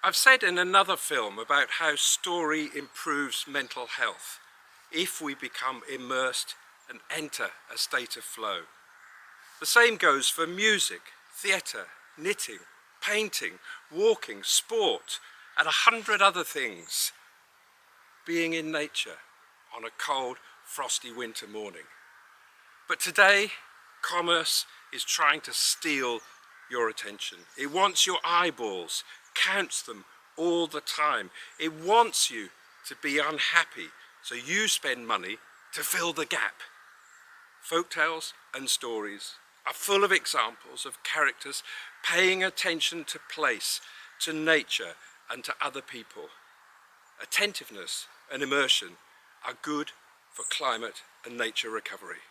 I've said in another film about how story improves mental health if we become immersed and enter a state of flow. The same goes for music, theatre, knitting, painting, walking, sport, and 100 other things. Being in nature on a cold, frosty winter morning. But today, commerce is trying to steal your attention. It wants your eyeballs, counts them all the time. It wants you to be unhappy, so you spend money to fill the gap. Folktales and stories are full of examples of characters paying attention to place, to nature, and to other people. Attentiveness and immersion are good for climate and nature recovery.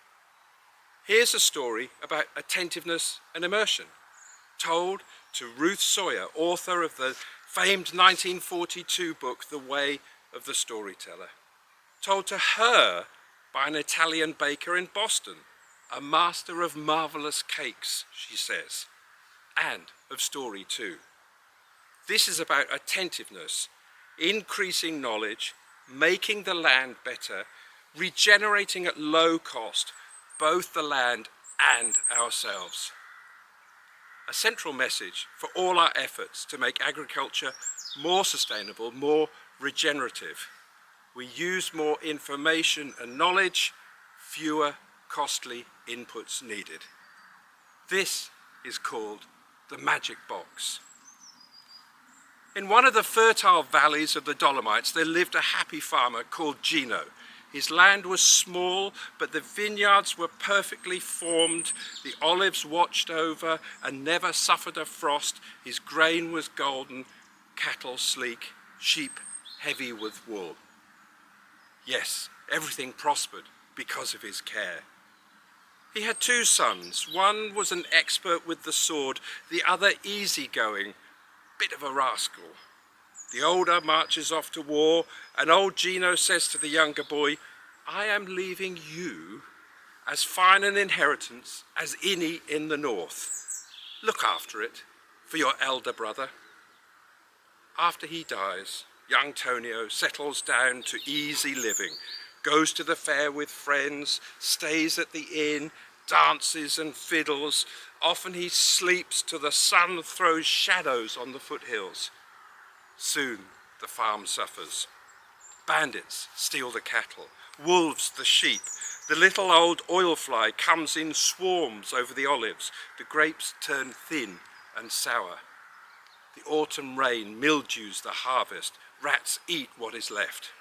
Here's a story about attentiveness and immersion, told to Ruth Sawyer, author of the famed 1942 book, The Way of the Storyteller. Told to her by an Italian baker in Boston, a master of marvellous cakes, she says, and of story too. This is about attentiveness, increasing knowledge, making the land better, regenerating at low cost, both the land and ourselves. A central message for all our efforts to make agriculture more sustainable, more regenerative. We use more information and knowledge, fewer costly inputs needed. This is called the magic box. In one of the fertile valleys of the Dolomites, there lived a happy farmer called Gino. His land was small, but the vineyards were perfectly formed, the olives watched over and never suffered a frost, his grain was golden, cattle sleek, sheep heavy with wool. Yes, everything prospered because of his care. He had two sons. One was an expert with the sword, the other easygoing, bit of a rascal. The older marches off to war, and old Gino says to the younger boy, "I am leaving you as fine an inheritance as any in the north. Look after it for your elder brother." After he dies, young Tonio settles down to easy living, goes to the fair with friends, stays at the inn, dances and fiddles. Often he sleeps till the sun throws shadows on the foothills. Soon the farm suffers. Bandits steal the cattle, wolves the sheep. The little old oil fly comes in swarms over the olives. The grapes turn thin and sour. The autumn rain mildews the harvest. Rats eat what is left.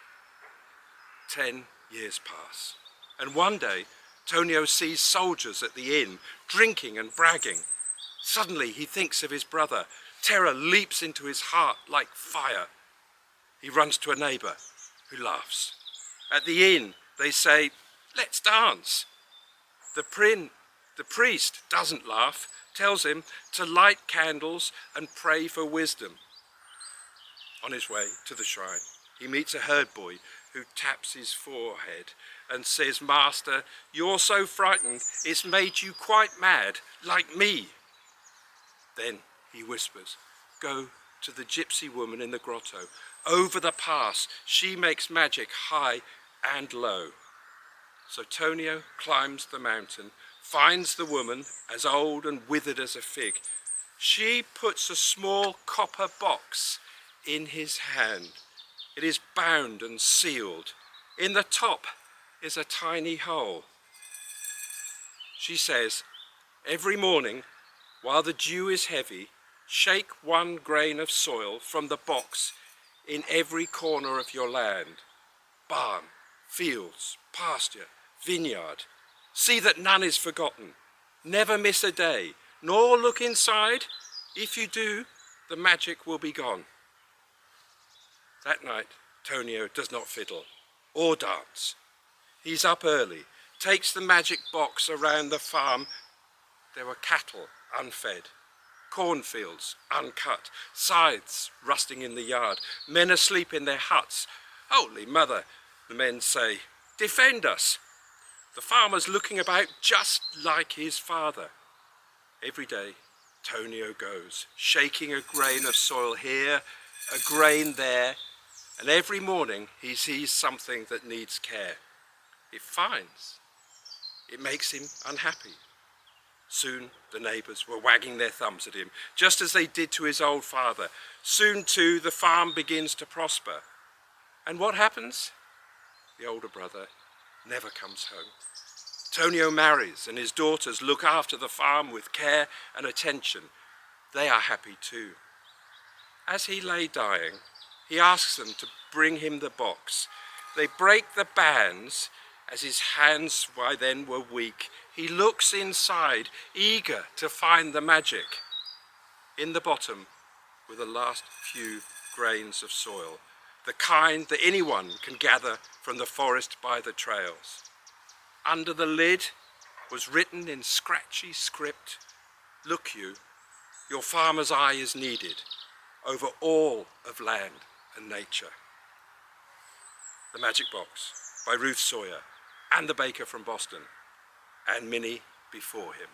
10 years pass, and one day Tonio sees soldiers at the inn, drinking and bragging. Suddenly he thinks of his brother. Terror leaps into his heart like fire. He runs to a neighbour who laughs. At the inn they say, "Let's dance." The priest doesn't laugh, tells him to light candles and pray for wisdom. On his way to the shrine, he meets a herd boy who taps his forehead and says, "Master, you're so frightened, it's made you quite mad, like me." Then he whispers, "Go to the gypsy woman in the grotto. Over the pass, she makes magic high and low." So Tonio climbs the mountain, finds the woman as old and withered as a fig. She puts a small copper box in his hand. It is bound and sealed. In the top is a tiny hole. She says, "Every morning, while the dew is heavy, shake one grain of soil from the box in every corner of your land. Barn, fields, pasture, vineyard. See that none is forgotten. Never miss a day, nor look inside. If you do, the magic will be gone." That night, Tonio does not fiddle or dance. He's up early, takes the magic box around the farm. There were cattle unfed, cornfields uncut, scythes rusting in the yard, men asleep in their huts. "Holy Mother," the men say, "defend us." The farmer's looking about just like his father. Every day, Tonio goes, shaking a grain of soil here a grain there, and every morning he sees something that needs care. It finds. It makes him unhappy. Soon the neighbours were wagging their thumbs at him, just as they did to his old father. Soon too the farm begins to prosper. And what happens? The older brother never comes home. Tonio marries, and his daughters look after the farm with care and attention. They are happy too. As he lay dying, he asks them to bring him the box. They break the bands, as his hands by then were weak. He looks inside, eager to find the magic. In the bottom were the last few grains of soil, the kind that anyone can gather from the forest by the trails. Under the lid was written in scratchy script, "Look you, your farmer's eye is needed over all of land and nature." The Magic Box by Ruth Sawyer and the baker from Boston, and many before him.